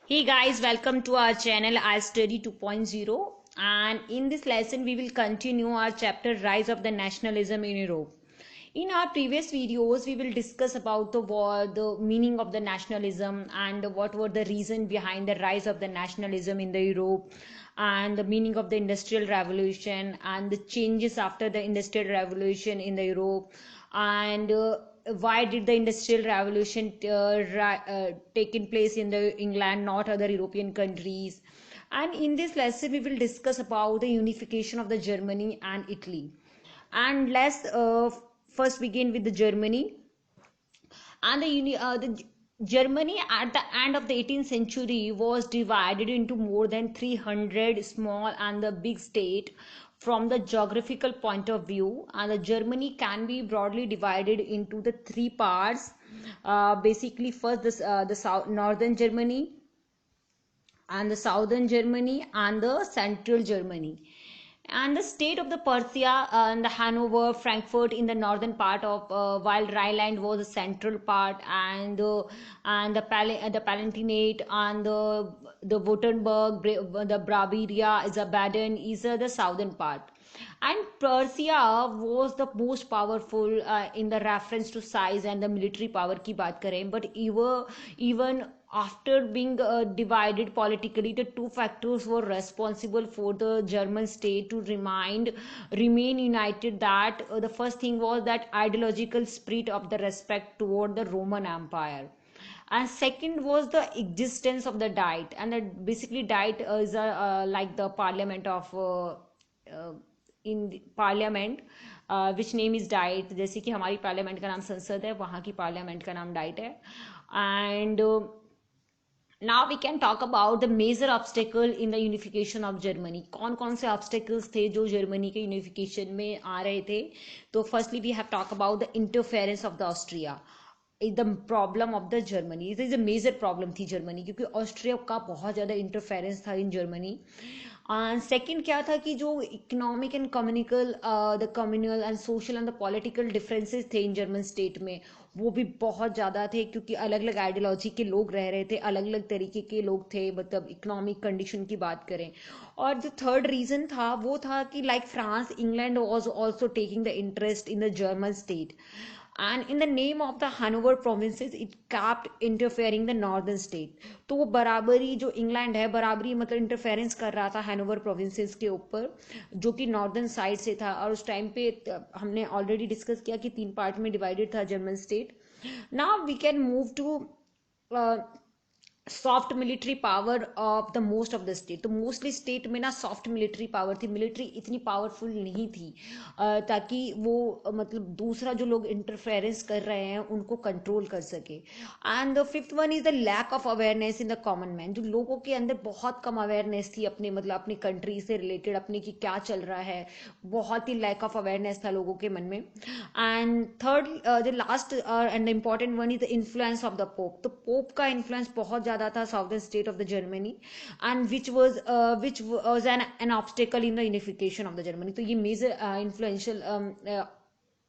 Hey guys, welcome to our channel I Study 2.0, and in this lesson we will continue our chapter Rise of the Nationalism in Europe. In our previous videos we will discuss about the war, the meaning of the nationalism and what were the reason behind the rise of the nationalism in the Europe, and the meaning of the industrial revolution and the changes after the industrial revolution in the Europe, and why did the industrial revolution taken place in the England, not other European countries. And in this lesson we will discuss about the unification of the Germany and Italy. And let's first begin with the Germany. And the Germany at the end of the 18th century was divided into more than 300 small and the big state. From the geographical point of view, and the Germany can be broadly divided into the three parts. Basically, first the south northern Germany, and the southern Germany, and the central Germany. And the state of the Persia and the Hanover, Frankfurt in the northern part of, while Rhineland was the central part, and the Palatinate and the Württemberg, the Bavaria, is a Baden is the southern part. And Persia was the most powerful in the reference to size and the military power की बात करें, but even after being divided politically, the two factors were responsible for the German state to remain united. That the first thing was that ideological spirit of the respect toward the Roman Empire, and second was the existence of the Diet. And that basically Diet is like the parliament of uh, in parliament, which name is diet. जैसे कि हमारी parliament का नाम संसद है, वहाँ की parliament का नाम डाइट है. And now we can talk about the major obstacle in the unification of Germany. कौन कौन से ऑब्स्टेकल्स थे जो जर्मनी के यूनिफिकेशन में आ रहे थे? तो firstly we have talk about the interference of the Austria. The problem of the Germany, it is a major problem थी जर्मनी, क्योंकि ऑस्ट्रिया का बहुत ज़्यादा इंटरफेरेंस था इन जर्मनी. सेकेंड क्या था कि जो economic and communal the communal and social and the political differences थे इन जर्मन स्टेट में, वो भी बहुत ज़्यादा थे, क्योंकि अलग अलग आइडियोलॉजी के लोग रह रहे थे, अलग अलग तरीके के लोग थे, मतलब इकोनॉमिक कंडीशन की बात करें. और जो थर्ड रीज़न था वो था कि like France, England was also taking the interest in the German state, and in the name of the Hanover provinces it kept interfering the northern state. तो वो बराबरी जो इंग्लैंड है, बराबरी मतलब इंटरफेरेंस कर रहा था हैनोवर प्रोविंसेस के ऊपर, जो कि नॉर्दर्न साइड से था. और उस टाइम पे हमने ऑलरेडी डिस्कस किया कि तीन पार्ट में डिवाइडेड था German state. Now we can move to soft military power of the most of the state. तो मोस्टली स्टेट में ना सॉफ्ट मिलिट्री पावर थी, मिलिट्री इतनी पावरफुल नहीं थी ताकि वो मतलब दूसरा जो लोग इंटरफेरेंस कर रहे हैं उनको कंट्रोल कर सके. And the fifth one is the lack of awareness in the common man. जो लोगों के अंदर बहुत कम अवेयरनेस थी अपने मतलब अपनी कंट्री से रिलेटेड, अपने की क्या चल रहा है, बहुत ही लैक ऑफ अवेयरनेस था लोगों के मन में. And third the last and important one is the influence of the Pope. तो पोप का इन्फ्लुएंस बहुत ज़्यादा था southern state of the Germany, and which was an obstacle in the unification of the Germany. तो ये major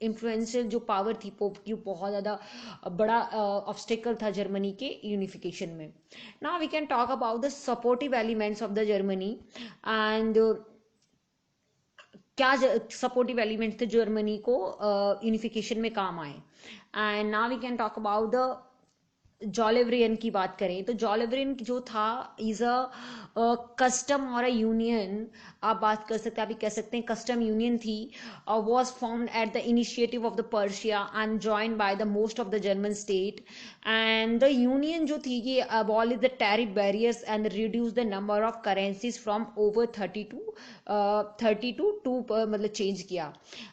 influential जो power थी pope की, बहुत ज़्यादा बड़ा ऑब्स्टेकल था जर्मनी के यूनिफिकेशन में. Now we can talk about the supportive elements of the Germany. And क्या सपोर्टिव एलिमेंट्स थे जर्मनी को यूनिफिकेशन में काम आए. And now we can talk about the Zollverein की बात करें. तो जॉलेवरियन जो था इज अ कस्टम और अ यूनियन, आप बात कर सकते हैं, आप कह सकते हैं कस्टम यूनियन थी. Was formed at the initiative of the Persia and joined by the most of the German state. And the union जो थी ये abolish the tariff barriers and reduce the number of currencies from over 30 to 2 मतलब change किया.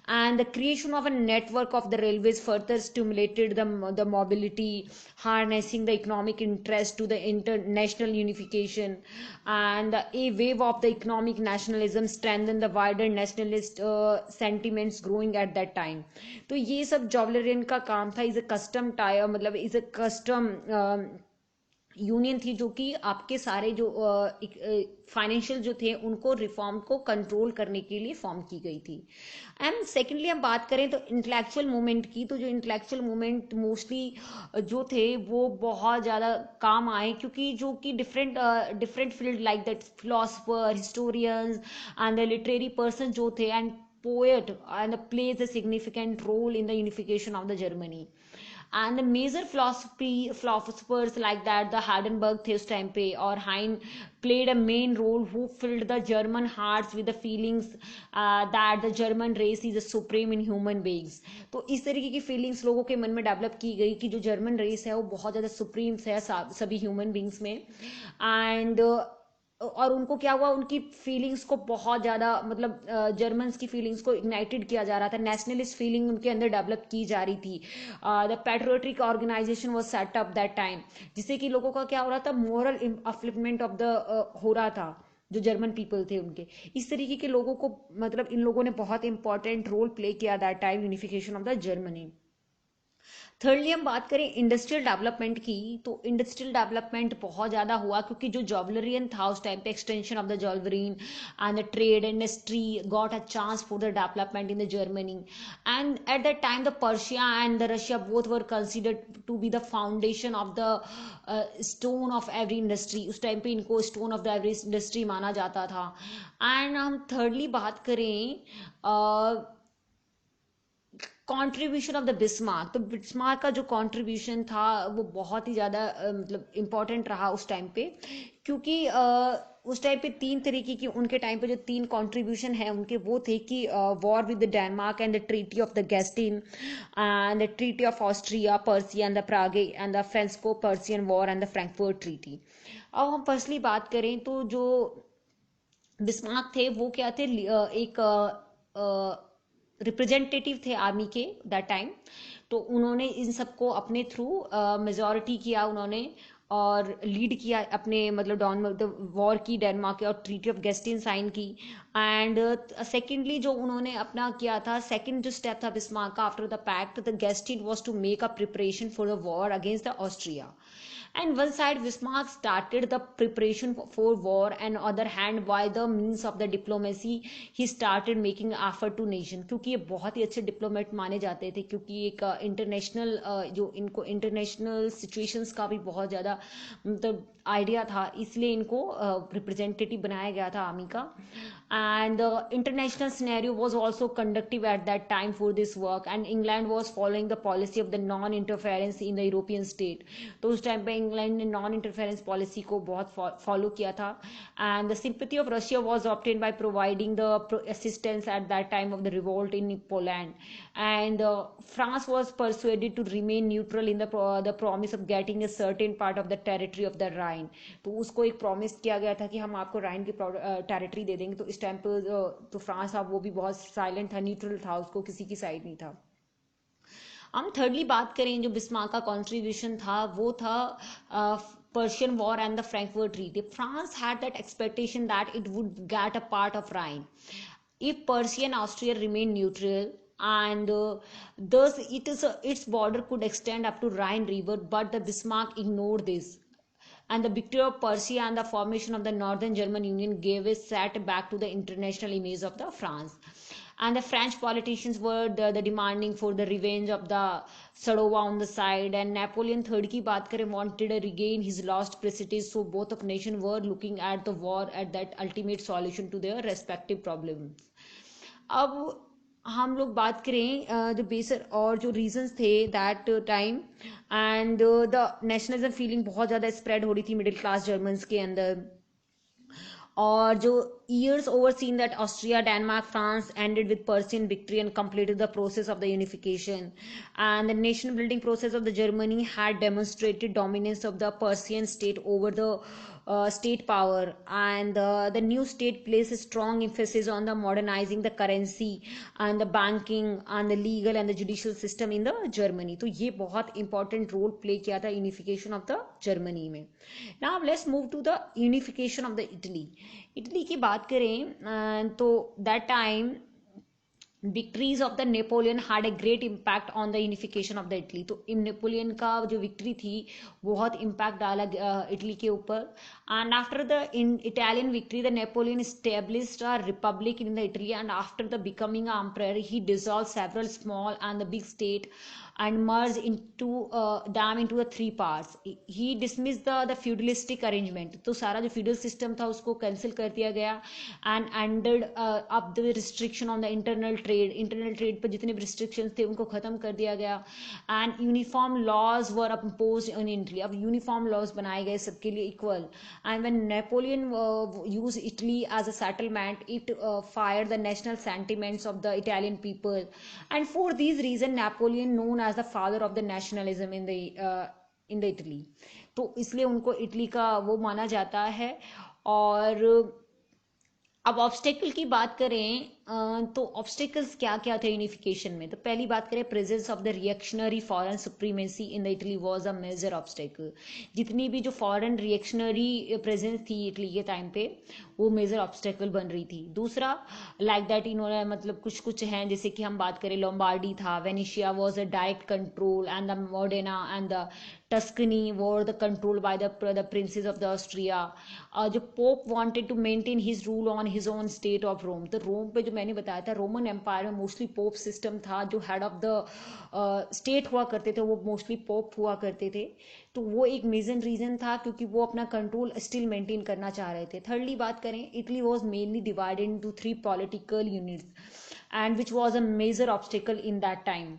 And the creation of a network of the railways further stimulated the mobility, harnessing the economic interest to the international unification. And a wave of the economic nationalism strengthened the wider nationalist sentiments growing at that time. तो ये सब जॉबलरियन का काम था. Is a custom tyre मतलब is a custom union थी जो कि आपके सारे जो फाइनेंशियल जो थे उनको रिफॉर्म को कंट्रोल करने के लिए फॉर्म की गई थी। एंड सेकेंडली हम बात करें तो इंटेलेक्चुअल मूवमेंट की, तो जो इंटेलेक्चुअल मूवमेंट मोस्टली जो थे वो बहुत ज़्यादा काम आए, क्योंकि जो कि different field like that philosopher, historians and the literary person जो थे and poet and plays a significant role in the unification of the Germany. And the major philosophers like that the Hardenberg थे उस time पे, और Hein played a main role who filled the German hearts with the feelings that the German race is a supreme in human beings. तो इस तरीके की feelings लोगों के मन में डेवलप की गई कि जो जर्मन रेस है वो बहुत ज़्यादा सुप्रीम है सभी ह्यूमन बींग्स में। एंड और उनको क्या हुआ, उनकी फीलिंग्स को बहुत ज़्यादा मतलब जर्मन्स की फीलिंग्स को इग्नाइटेड किया जा रहा था, नेशनलिस्ट फीलिंग उनके अंदर डेवलप की जा रही थी। The patriotic organization was set up that time, जिससे कि लोगों का क्या हो रहा था, मोरल अपलिफ्टमेंट ऑफ द हो रहा था जो जर्मन पीपल थे उनके। इस तरीके के लोगों को मतलब इन लोगों ने बहुत इंपॉर्टेंट रोल प्ले किया that time unification of the Germany. Thirdly हम बात करें इंडस्ट्रियल डेवलपमेंट की, तो इंडस्ट्रियल डेवलपमेंट बहुत ज़्यादा हुआ क्योंकि जो जॉवलरियन था उस टाइम पे, extension of the Zollverein and the trade industry got a chance for the development in the Germany. And at that time the Persia and the Russia both were considered to be the foundation of the stone of every industry. उस time पे इनको stone of the every industry माना जाता था। And हम thirdly बात करें contribution of the Bismarck, तो बिस्मार्क का जो कॉन्ट्रीब्यूशन था वो बहुत ही ज़्यादा मतलब इम्पॉर्टेंट रहा उस टाइम पे, क्योंकि उस टाइम पे तीन तरीके की उनके टाइम पे जो तीन कंट्रीब्यूशन है उनके वो थे कि war with the Denmark and the treaty of the Gastein and the treaty of Austria Prussia and the Prague and the Franco Prussian war and the Frankfurt treaty. अब हम फर्स्टली बात करें तो जो बिस्मार्क थे वो क्या थे, एक रिप्रेजेंटेटिव थे आर्मी के दैट टाइम। तो उन्होंने इन सबको अपने थ्रू मेजॉरिटी किया उन्होंने और लीड किया अपने मतलब डॉन वॉर की डेनमार्क के, और ट्रीटी ऑफ गेस्टिन साइन की। एंड सेकेंडली जो उन्होंने अपना किया था, सेकेंड जो स्टेप था बिस्मार्क का after the pact, the Gastein was to make a preparation for the war against the Austria. And one side Bismarck started the preparation for war, and other hand by the means of the diplomacy he started making effort to nation, क्योंकि ये बहुत ही अच्छे diplomat माने जाते थे, क्योंकि एक international जो इनको इंटरनेशनल सिचुएशंस का भी बहुत ज़्यादा मतलब आइडिया था, इसलिए इनको रिप्रेजेंटेटिव बनाया गया था आर्मी का। and the international scenario was also conducive at that time for this work, and England was following the policy of the non-interference in the European state। तो उस टाइम पे इंग्लैंड ने नॉन इंटरफेरेंस पॉलिसी को बहुत follow किया था। And the sympathy of Russia was obtained by providing the assistance at that time of the revolt in Poland. And France was persuaded to remain neutral in the promise of getting a certain part of the territory of the Rhine. तो उसको एक promise किया गया था कि हम आपको राइन की टेरिटरी दे देंगे। तो इस टाइम पे तो फ्रांस था वो भी बहुत साइलेंट था, न्यूट्रल था, उसको किसी की साइड नहीं था। हम थर्डली बात करें जो बिस्मार्क का कॉन्ट्रीब्यूशन था वो था Persian war and the Frankfurt treaty. France had that expectation that it would get a part of Rhine if Persia and Austria remain neutral, and thus its border could extend up to Rhine River, but the Bismarck ignored this. And the victory of Persia and the formation of the Northern German Union gave a setback to the international image of the France. And the French politicians were the demanding for the revenge of the Sadova on the side, and Napoleon III की बात करें wanted to regain his lost prestige, so both of nations were looking at the war at that ultimate solution to their respective problems। अब हम लोग बात करें the बेसर और जो रीजंस थे that time, and the nationalism feeling बहुत ज़्यादा स्प्रेड हो रही थी मिडिल क्लास जर्मन्स के अंदर, और जो years overseen that Austria, Denmark, France ended with Persian victory and completed the process of the unification, and the nation building process of the Germany had demonstrated dominance of the Persian state over the state power, and the new state placed a strong emphasis on the modernizing the currency and the banking and the legal and the judicial system in the Germany। तो ये बहुत important role play किया था unification of the Germany में। Now let's move to the unification of the Italy। Italy की बात करें तो that time victories of the Napoleon had a great impact on the unification of the Italy. तो Napoleon का जो victory थी बहुत इम्पैक्ट डाला इटली के ऊपर। And after the Italian victory the Napoleon established a republic in the Italy, and after the becoming an emperor he dissolved several small and the big state and merged into them into the three parts. He dismissed the feudalistic arrangement, तो सारा जो feudal system था उसको cancel कर दिया गया and ended up the restriction on the internal trade पर जितने restrictions थे उनको खत्म कर दिया गया and uniform laws were imposed in Italy। अब uniform laws बनाए गए सबके लिए equal, and when Napoleon used Italy as a settlement it fired the national sentiments of the Italian people, and for these reasons Napoleon known as the father of the nationalism in the Italy। तो इसलिए उनको Italy का वो माना जाता है। और अब ऑब्स्टेकल की बात करें तो ऑब्स्टेकल्स क्या क्या थे यूनिफिकेशन में। तो पहली बात करें presence of the reactionary foreign supremacy in the Italy was a major obstacle. जितनी भी जो फॉरेन रिएक्शनरी प्रेजेंस थी इटली के टाइम पे वो मेजर ऑब्स्टेकल बन रही थी। दूसरा लाइक दैट इन्होंने मतलब कुछ कुछ हैं जैसे कि हम बात करें लोम्बार्डी था, Venetia was a direct control and the Modena and the Tuscany were the control by the princes of the Austria. जो Pope wanted to maintain his rule on his own state of Rome. तो Rome पे जो मैंने बताया था Roman empire में mostly Pope system था, जो हेड ऑफ द स्टेट हुआ करते थे वो मोस्टली पोप हुआ करते थे। तो वो एक मेजर रीजन था क्योंकि वो अपना कंट्रोल स्टिल मेंटेन करना चाह रहे थे। थर्डली बात करें Italy was mainly divided into 3 political units and which was a major obstacle in that time.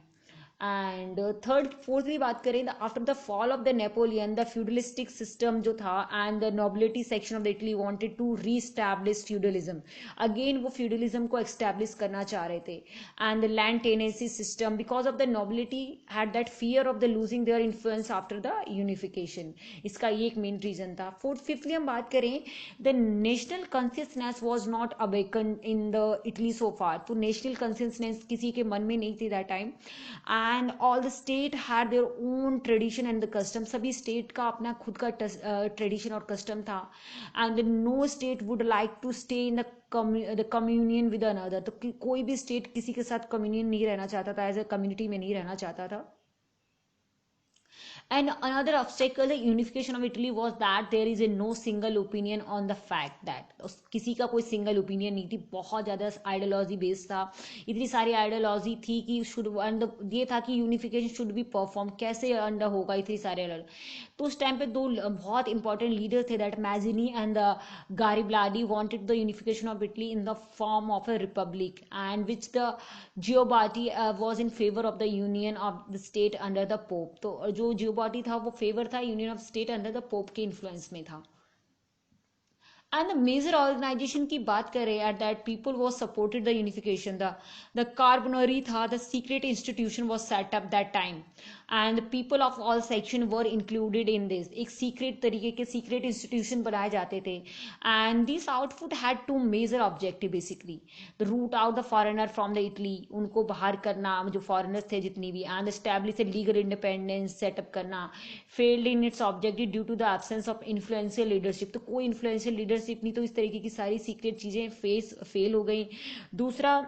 And fourthly बात करें after the fall of the Napoleon the feudalistic system जो था and the nobility section of the Italy wanted to reestablish feudalism. Again वो feudalism को establish करना चाह रहे थे। And the land tenancy system because of the nobility had that fear of the losing their influence after the unification. इसका ये एक main reason था। फिफ्थली हम बात करें the national consciousness was not awaken in the Italy so far. तो national consciousness किसी के मन में नहीं थी that time. And all the state had their own tradition and the custom. सभी स्टेट का अपना खुद का ट्रेडिशन और कस्टम था। And no state would like to stay in the communion with another. तो कोई भी स्टेट किसी के साथ कम्युनियन नहीं रहना चाहता था, एज ए कम्युनिटी में नहीं रहना चाहता था। And another obstacle the unification of Italy was that there is a no single opinion on the fact that किसी का कोई सिंगल ओपिनियन नहीं थी, बहुत ज़्यादा आइडियोलॉजी बेस्ड था। इतनी सारी आइडियोलॉजी थी कि शुड ये था कि यूनिफिकेशन शुड बी परफॉर्म, कैसे अंडर होगा इतनी सारे। तो उस टाइम पे दो बहुत इंपॉर्टेंट लीडर थे that Mazzini and the Garibaldi wanted the unification of Italy in the form of a republic and which the Gioberti was in favour of the union of the state under the Pope. तो जो Gioberti था वो favour था union of state under the Pope के influence में था। And the major organisation की बात करें at that people was supported the unification. The Carbonari था the secret institution was set up that time and people of all section were included in this. एक secret तरीके के secret institution बनाए जाते थे। And this output had two major objective basically the root out the foreigner from the Italy, उनको बाहर करना जो फॉरेनर्स थे जितनी भी, and establish A legal independence setup करना। Failed in its objective due to the absence of influential leadership. तो कोई इन्फ्लुएंशियल लीडरशिप नहीं, तो इस तरीके की सारी सीक्रेट चीजें फेल हो गई। दूसरा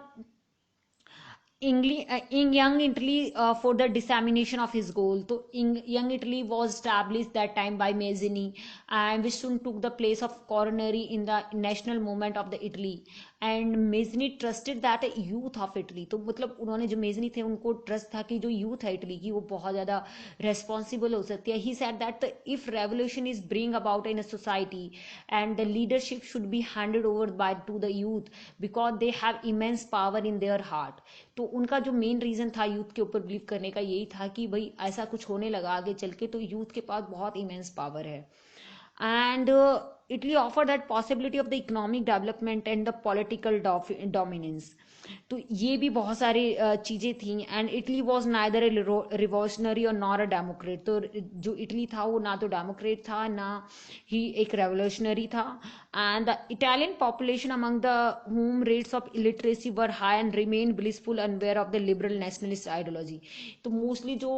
in young Italy for the dissemination of his goal. तो young Italy was established that time by Mazzini and which soon took the place of coronary in the national movement of the Italy. And Mazzini trusted that youth of Italy। तो मतलब उन्होंने जो Mazzini थे उनको trust था कि जो youth है इटली की वो बहुत ज़्यादा रेस्पॉन्सिबल हो सकती है। He said that if revolution is bring about in a society and the leadership should be handed over by to the youth because they have immense power in their heart। तो उनका जो main reason था youth के ऊपर believe करने का यही था कि भाई ऐसा कुछ होने लगा आगे चल के तो यूथ के पास बहुत इमेंस पावर है। And Italy offered that possibility of the economic development and the political dominance। तो ये भी बहुत सारी चीज़ें थी। And Italy was neither A revolutionary और नॉर अ डेमोक्रेट। तो जो इटली था वो ना तो डेमोक्रेट था ना ही एक रेवोल्यूशनरी था। And the Italian population among the home rates of illiteracy were high and remain blissful unaware of the liberal nationalist ideology. तो मोस्टली जो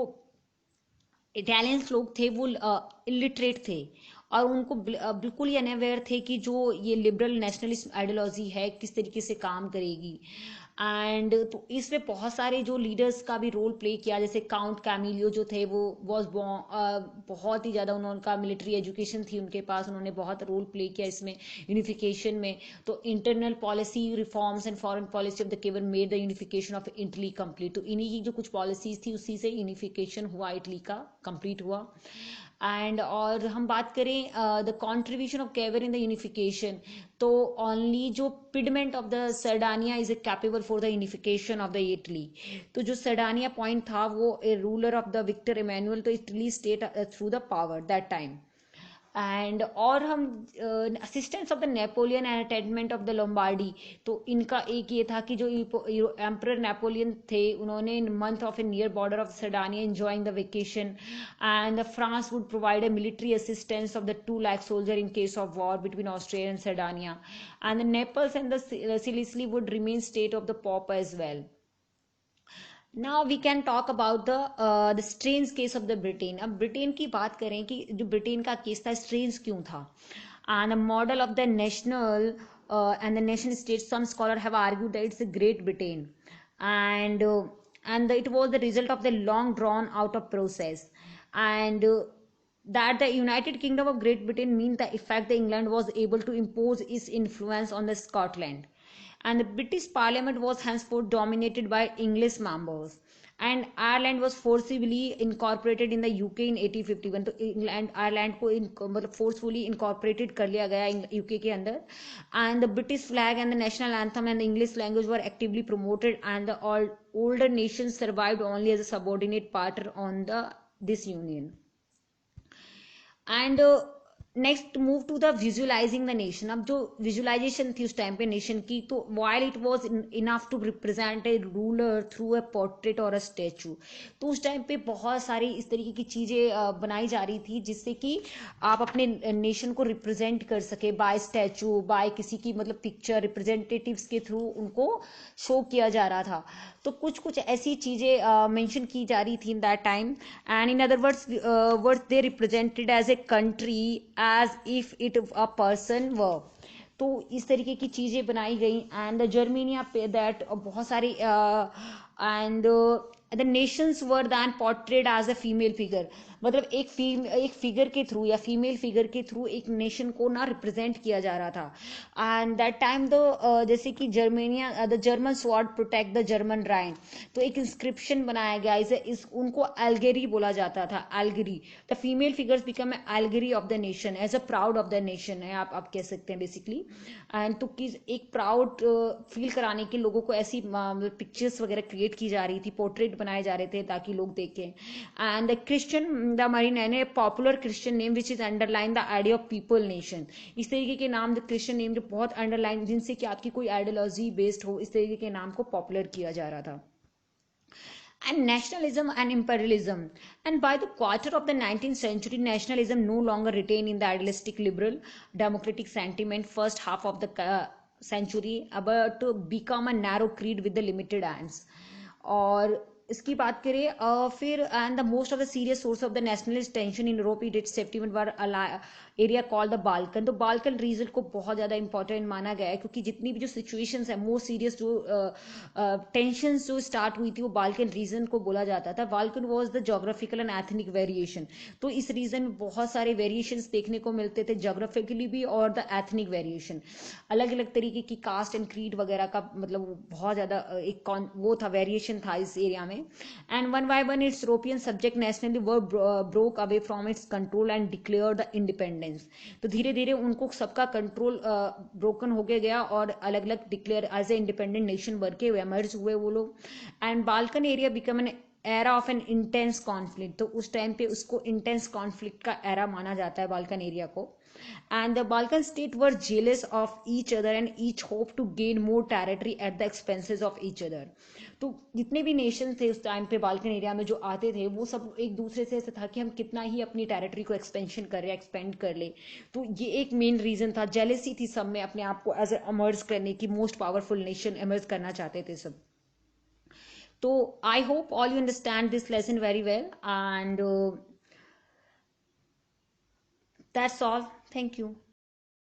इटालियंस लोग थे वो इलिटरेट थे और उनको बिल्कुल ही अनअवेयर थे कि जो ये लिबरल नेशनलिस्ट आइडियोलॉजी है किस तरीके से काम करेगी। एंड तो इसमें बहुत सारे जो लीडर्स का भी रोल प्ले किया, जैसे काउंट कैमिलियो जो थे वो वॉज बहुत ही ज़्यादा उनका मिलिट्री एजुकेशन थी उनके पास, उन्होंने बहुत रोल प्ले किया इसमें यूनिफिकेशन में। तो internal policy reforms and foreign policy of the Cavour made the unification of Italy complete. तो इन्हीं की जो कुछ पॉलिसीज थी उसी से यूनिफिकेशन हुआ, इटली का कंप्लीट हुआ। एंड और हम बात करें the contribution of Cavour in the unification, तो ओनली जो Piedmont of the Sardinia is capable for the unification of the Italy. तो जो सर्डानिया पॉइंट था वो a ruler of the Victor Emmanuel, तो Italy state through the power that time. And और हम assistance of the Napoleon and attainment of the Lombardy, तो इनका एक ये था कि जो एम्परर नेपोलियन थे उन्होंने month of a near border of Sardinia enjoying the vacation, and the France would provide a military assistance of the 2 lakh soldier in case of war between Austria and Sardinia, and the Naples and the Sicily would remain state of the Pope as well. Now we can talk about the strange case of the Britain. अब Britain की बात करें कि जो Britain का case था strange क्यों था। And model of the national and the nation state, some scholar have argued that it's great Britain, and it was the result of the long drawn out of process, and that the United Kingdom of Great Britain mean the effect that England was able to impose its influence on the Scotland, and the British Parliament was henceforth dominated by English members, and Ireland was forcibly incorporated in the UK in 1851। तो England Ireland को मतलब forcefully incorporated कर लिया गया UK के अंदर। And the British flag and the national anthem and the English language were actively promoted, and the older nations survived only as a subordinate partner on this union। And next move to the visualizing the nation. अब जो visualisation थी उस time पे nation की, तो while it was enough to represent a ruler through a portrait और a statue, तो उस टाइम पे बहुत सारी इस तरीके की चीज़ें बनाई जा रही थी जिससे कि आप अपने नेशन को रिप्रेजेंट कर सके बाय स्टैचू, बाय किसी की मतलब पिक्चर, रिप्रेजेंटेटिव्स के थ्रू उनको शो किया जा रहा था। तो कुछ कुछ ऐसी चीज़ें मेंशन की जा रही थी in that time. And in other words they represented as a country as if it a person were। तो इस तरीके की चीज़ें बनाई गई। एंड द जर्मेनिया पे दैट बहुत सारी and the nations were then portrayed as a female figure, मतलब एक फिगर के थ्रू या फीमेल फिगर के थ्रू एक नेशन को ना रिप्रेजेंट किया जा रहा था। एंड दैट टाइम द जैसे कि Germania the German sword protect the German Rhine, तो एक इंस्क्रिप्शन बनाया गया इस उनको एल्गेरी बोला जाता था, allegory. The female figures become allegory of the nation as a proud of the nation है, आप कह सकते हैं बेसिकली। एंड तो एक प्राउड फील कराने के लोगों को ऐसी पिक्चर्स वगैरह क्रिएट की जा रही थी, पोर्ट्रेट बनाए जा रहे थे ताकि लोग देखें। And the Christian the Marianne an popular Christian name which is underline the idea of people nation, इस तरीके के नाम जो क्रिश्चियन नेम जो बहुत अंडरलाइन जिनसे कि आपकी कोई आइडियोलॉजी बेस्ड हो, इस तरीके के नाम को पॉपुलर किया जा रहा था। And nationalism and imperialism, and by the quarter of the 19th century nationalism no longer retained in the idealistic liberal democratic sentiment first half of the century, but to become a narrow creed with the limited ends। और इसकी बात करें फिर and the most of the serious source of the nationalist tension in Europe it sentiment were area called the Balkan. तो Balkan region को बहुत ज़्यादा important माना गया है क्योंकि जितनी भी जो सिचुएशंस है मोस्ट सीरियस जो टेंशंस जो स्टार्ट हुई थी वो बाल्कन रीजन को बोला जाता था। Balkan was the geographical and ethnic variation, तो इस रीजन में बहुत सारे वेरिएशंस देखने को मिलते थे, जोग्राफिकली भी और द एथनिक वेरिएशन, अलग अलग तरीके की कास्ट एंड क्रीड वगैरह का मतलब बहुत ज़्यादा एक वो था, वेरिएशन था इस एरिया में। And one by one it's European subject nationally were broke away from its control and declare the independence. तो धीरे धीरे उनको सबका कंट्रोल ब्रोकन हो गया और अलग अलग declare as a independent nation बन के एमर्ज हुए वो लोग। And Balkan area become an era of an intense conflict, तो उस टाइम पे उसको इंटेंस कॉन्फ्लिक्ट का एरा माना जाता है बाल्कन एरिया को। And the Balkan state were jealous of each other and each hope to gain more territory at the expenses of each other. तो जितने भी नेशन थे उस टाइम पे बाल्कन एरिया में जो आते थे वो सब एक दूसरे से ऐसा था कि हम कितना ही अपनी टेरिटरी को एक्सपेंशन कर रहे एक्सपेंड कर ले। तो ये एक मेन रीजन था, जेलेसी थी सब में अपने आप को एज एमर्ज करने की, मोस्ट पावरफुल नेशन एमर्ज करना चाहते थे सब। तो I hope all you understand this lesson very well and that's all, thank you.